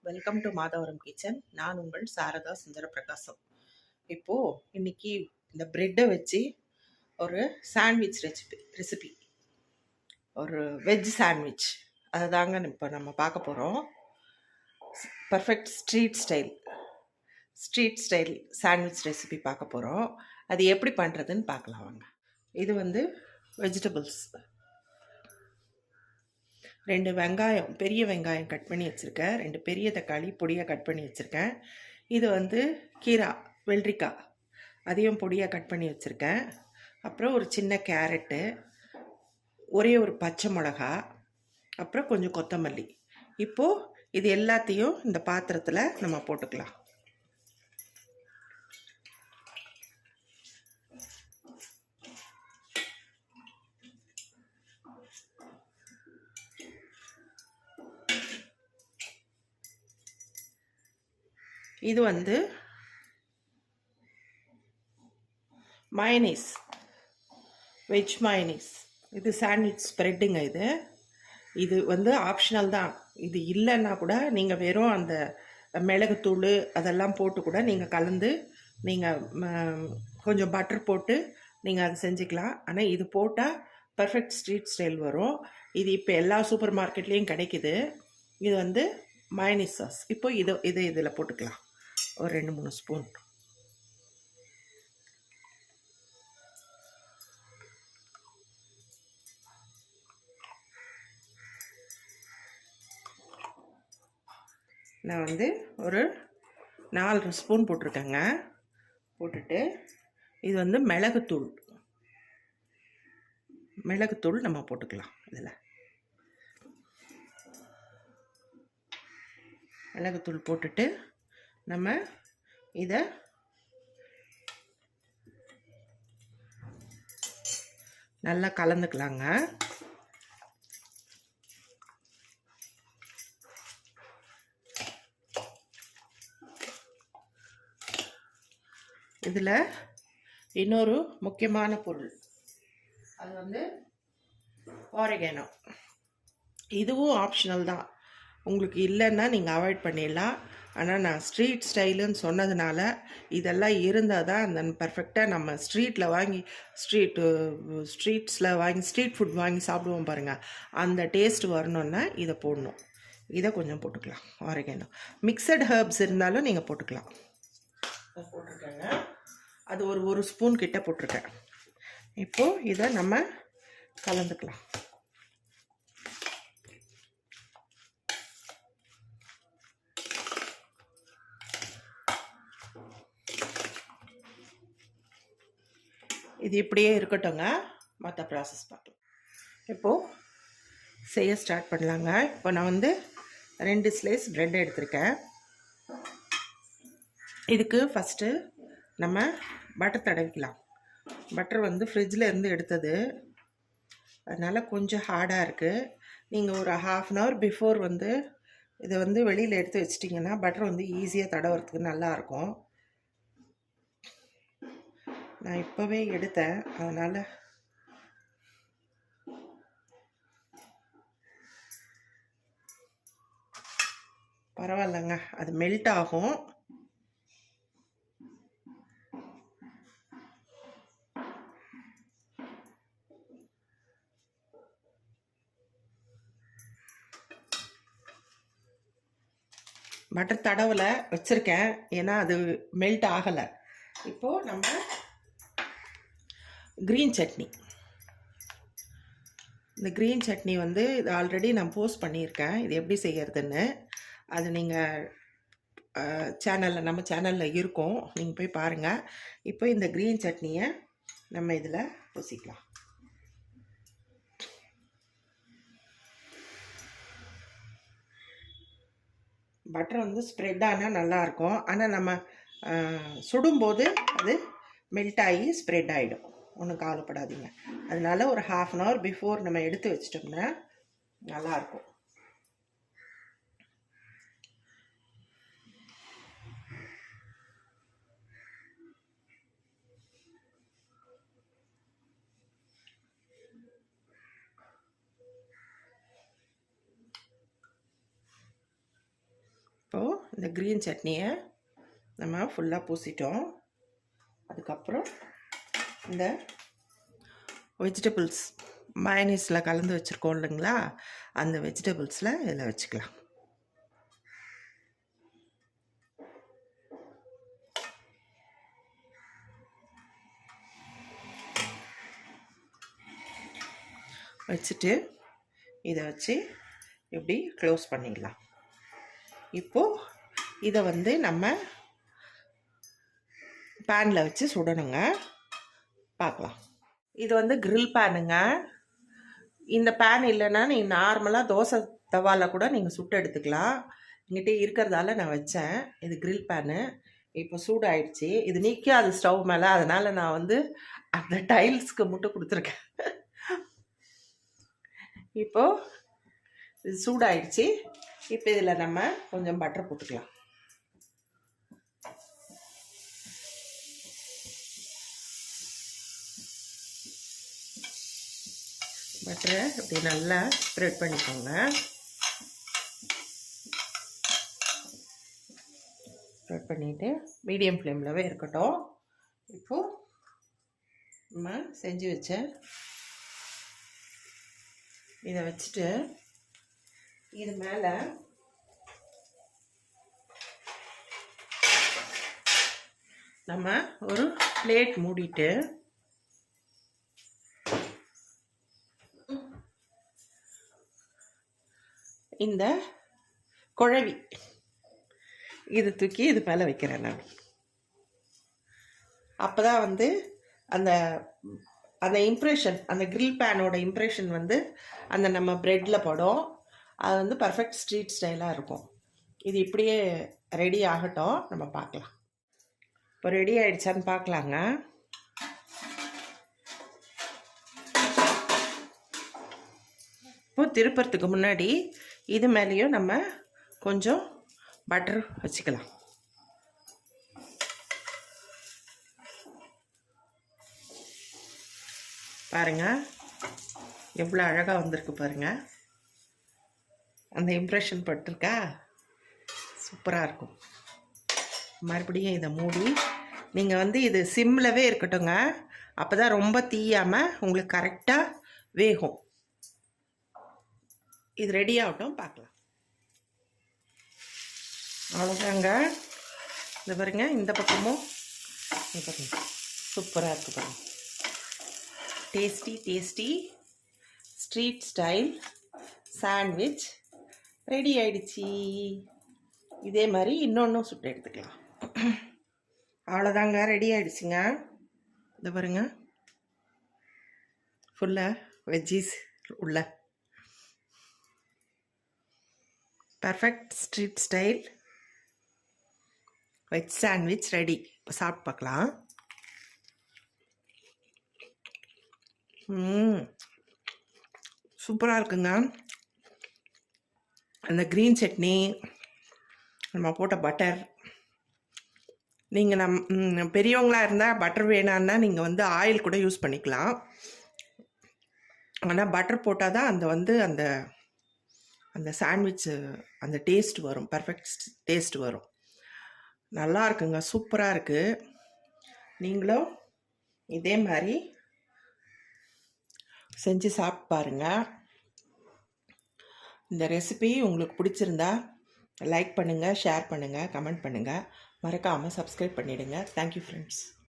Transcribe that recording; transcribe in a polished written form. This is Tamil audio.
Welcome to Madhavaram kitchen. நான் உங்கள் சாரதா சுந்தர பிரகாசம். இன்னைக்கு இந்த பிரெட்டை வச்சு ஒரு சாண்ட்விச் ரெசிபி ஒரு வெஜ் சாண்ட்விச் அதை தாங்க இப்போ நம்ம பார்க்க போகிறோம். Perfect street style sandwich recipe பார்க்க போகிறோம். அது எப்படி பண்ணுறதுன்னு பார்க்கலாம் வாங்க. இது வெஜிடபிள்ஸ் 2 வெங்காயம், பெரிய வெங்காயம் கட் பண்ணி வச்சுருக்கேன். 2 பெரிய தக்காளி பொடியாக கட் பண்ணி வச்சுருக்கேன். இது கீரா, வெள்ளரிக்காய், அதையும் பொடியாக கட் பண்ணி வச்சுருக்கேன். அப்புறம் ஒரு சின்ன கேரட்டு, ஒரே ஒரு பச்சை மிளகா, அப்புறம் கொஞ்சம் கொத்தமல்லி. இப்போது இது எல்லாத்தையும் இந்த பாத்திரத்தில் நம்ம போட்டுக்கலாம். இது மயனீஸ், வெஜ் மயனீஸ். இது சாண்ட்விச் ஸ்ப்ரெட்டுங்க. இது ஆப்ஷனல் தான். இது இல்லைன்னா கூட நீங்கள் வெறும் அந்த மிளகுத்தூள் அதெல்லாம் போட்டு கூட நீங்கள் கலந்து நீங்கள் கொஞ்சம் பட்டர் போட்டு நீங்கள் அதை செஞ்சுக்கலாம். ஆனால் இது போட்டால் பர்ஃபெக்ட் ஸ்ட்ரீட் ஸ்டைல் வரும். இது இப்போ எல்லா சூப்பர் மார்க்கெட்லேயும் கிடைக்குது. இது மயனீஸ் சாஸ். இப்போ இதில் போட்டுக்கலாம் ஒரு 2-3 ஸ்பூன். நான் ஒரு 4 ஸ்பூன் போட்டிருக்கேங்க. போட்டுட்டு இது மிளகுத்தூள் நம்ம போட்டுக்கலாம். இதில் மிளகுத்தூள் போட்டுட்டு நம்ம இதை நல்லா கலந்துக்கலாங்க. இதில் இன்னொரு முக்கியமான பொருள், அது ஆரிகானோ. இதுவும் ஆப்ஷனல் தான். உங்களுக்கு இல்லைன்னா நீங்கள் அவாய்ட் பண்ணிடலாம். ஆனால் நான் ஸ்ட்ரீட் ஸ்டைலுன்னு சொன்னதுனால இதெல்லாம் இருந்தால் தான் அந்த பர்ஃபெக்டாக நம்ம ஸ்ட்ரீட்டில் வாங்கி ஸ்ட்ரீட் ஃபுட் வாங்கி சாப்பிடுவோம் பாருங்கள், அந்த டேஸ்ட் வரணுன்னா இதை போடணும். இதை கொஞ்சம் போட்டுக்கலாம். ஆரிகானோ மிக்சட் ஹெர்ப்ஸ் இருந்தாலும் நீங்கள் போட்டுக்கலாம். போட்டிருக்கேங்க. அது ஒரு ஸ்பூன் கிட்ட போட்டிருக்கேன். இப்போது இதை நம்ம கலந்துக்கலாம். இது இப்படியே இருக்கட்டுங்க, மற்ற ப்ராசஸ் பார்க்கலாம். இப்போது செய்ய ஸ்டார்ட் பண்ணலாங்க. இப்போ நான் 2 ஸ்லைஸ் ப்ரெட் எடுத்திருக்கேன். இதுக்கு ஃபஸ்ட்டு நம்ம பட்டர் தடவிக்கலாம். பட்டர் ஃப்ரிட்ஜில் இருந்து எடுத்தது, அதனால் கொஞ்சம் ஹார்டாக இருக்குது. நீங்கள் ஒரு 1/2 hour பிஃபோர் இதை வெளியில் எடுத்து வச்சிட்டிங்கன்னா பட்டர் ஈஸியாக தடவுறதுக்கு நல்லாயிருக்கும். நான் இப்போவே எடுத்தேன், அதனால் பரவாயில்லைங்க, அது மெல்ட் ஆகும். பட்டர் தடவில் வச்சுருக்கேன், ஏன்னா அது மெல்ட் ஆகலை. இப்போது நம்ம க்ரீன் சட்னி, இந்த க்ரீன் சட்னி இது ஆல்ரெடி நான் போஸ்ட் பண்ணியிருக்கேன், இது எப்படி செய்கிறதுன்னு. அது நீங்கள் நம்ம சேனலில் இருக்கும், நீங்கள் போய் பாருங்கள். இப்போ இந்த க்ரீன் சட்னியை நம்ம இதில் பூசிக்கலாம். பட்டர் ஸ்ப்ரெட் ஆனால் நல்லாயிருக்கும். ஆனால் நம்ம சுடும்போது அது மெல்ட் ஆகி ஸ்ப்ரெட் ஆகிடும். ஒன்றும் கவலைப்படாதீங்க. அதனால ஒரு 1/2 hour பிஃபோர் நம்ம எடுத்து வச்சிட்டோம்னா நல்லாயிருக்கும். இப்போ இந்த க்ரீன் சட்னியை நம்ம ஃபுல்லாக பூசிட்டோம். அதுக்கப்புறம் இந்த வெஜிடபிள்ஸ் மயனீஸில் கலந்து வச்சுருக்கோம் இல்லைங்களா, அந்த வெஜிடபிள்ஸில் இதில் வச்சுக்கலாம். வச்சுட்டு இதை வச்சு இப்படி க்ளோஸ் பண்ணிடலாம். இப்போது இதை வந்து நம்ம பேனில் வச்சு சுடணுங்க. பார்க்கலாம். இது வந்து கிரில் பேனுங்க. இந்த பேன் இல்லைன்னா நீங்கள் நார்மலாக தோசை தவாவில் கூட நீங்கள் சுட்டு எடுத்துக்கலாம். என்கிட்ட இருக்கிறதால நான் வச்சேன். இது கிரில் பேனு. இப்போ சூடாயிடுச்சு. இது நிற்காது ஸ்டவ் மேலே, அதனால் நான் வந்து அந்த டைல்ஸ்க்கு மட்டும் கொடுத்துருக்கேன். இப்போது இது சூடாயிடுச்சு. இப்போ இதில் நம்ம கொஞ்சம் பட்டர் போட்டுக்கலாம். பட்டரை இப்படி நல்லா ஸ்ப்ரெட் பண்ணிக்கோங்க. ஸ்ப்ரெட் பண்ணிவிட்டு மீடியம் ஃப்ளேம்லவே இருக்கட்டும். இப்போது நம்ம செஞ்சு வச்ச இதை வச்சுட்டு இது மேலே நம்ம ஒரு பிளேட் மூடிட்டு இந்த குழவி இது தூக்கி இது மேலே வைக்கிறேன் நான். அப்போ தான் வந்து அந்த அந்த இம்ப்ரெஷன், அந்த கிரில் பேனோட இம்ப்ரெஷன் வந்து அந்த நம்ம ப்ரெட்டில் படும். அது வந்து பர்ஃபெக்ட் ஸ்ட்ரீட் ஸ்டைலாக இருக்கும். இது இப்படியே ரெடி ஆகட்டும், நம்ம பார்க்கலாம். இப்போ ரெடி ஆகிடுச்சான்னு பார்க்கலாங்க. இப்போ திருப்பறதுக்கு முன்னாடி இது மேலேயும் நம்ம கொஞ்சம் பட்டர் வச்சுக்கலாம். பாருங்கள் எவ்வளோ அழகாக வந்திருக்கு பாருங்கள். அந்த இம்ப்ரெஷன் பட்டிருக்கா, சூப்பராக இருக்கும். மறுபடியும் இதை மூடி நீங்கள் வந்து இது சிம்லவே இருக்கட்டுங்க. அப்போ தான் ரொம்ப தீயாமல் உங்களுக்கு கரெக்டாக வேகும். இது ரெடி ஆகட்டும், பார்க்கலாம். அவ்வளோதாங்க. இந்த பாருங்க, இந்த பக்கமும் பாருங்க சூப்பராக இருக்குது பாருங்க. Tasty street style sandwich ready ஆயிடுச்சு. இதே மாதிரி இன்னொன்றும் சுட்டு எடுத்துக்கலாம். அவ்வளோதாங்க, ரெடி ஆகிடுச்சுங்க. இந்த பாருங்க, ஃபுல்லாக வெஜ்ஜீஸ் உள்ள perfect street style veg sandwich ready. இப்போ சாப்பிட்டு பார்க்கலாம். சூப்பராக இருக்குங்க. அந்த க்ரீன் சட்னி, நம்ம போட்ட பட்டர், நீங்கள் பெரியவங்களாக இருந்தால் பட்டர் வேணான்னா நீங்கள் வந்து ஆயில் கூட யூஸ் பண்ணிக்கலாம். ஆனால் பட்டர் போட்டால் தான் அந்த வந்து அந்த அந்த சாண்ட்விட்சு அந்த டேஸ்ட் வரும், பர்ஃபெக்ட் டேஸ்ட் வரும். நல்லா இருக்குங்க, சூப்பராக இருக்குது. நீங்களும் இதே மாதிரி செஞ்சு சாப்பிட்டு பாருங்கள். இந்த ரெசிபி உங்களுக்கு பிடிச்சிருந்தா லைக் பண்ணுங்கள், ஷேர் பண்ணுங்கள், கமெண்ட் பண்ணுங்கள். மறக்காமல் சப்ஸ்கிரைப் பண்ணிவிடுங்க. Thank you friends.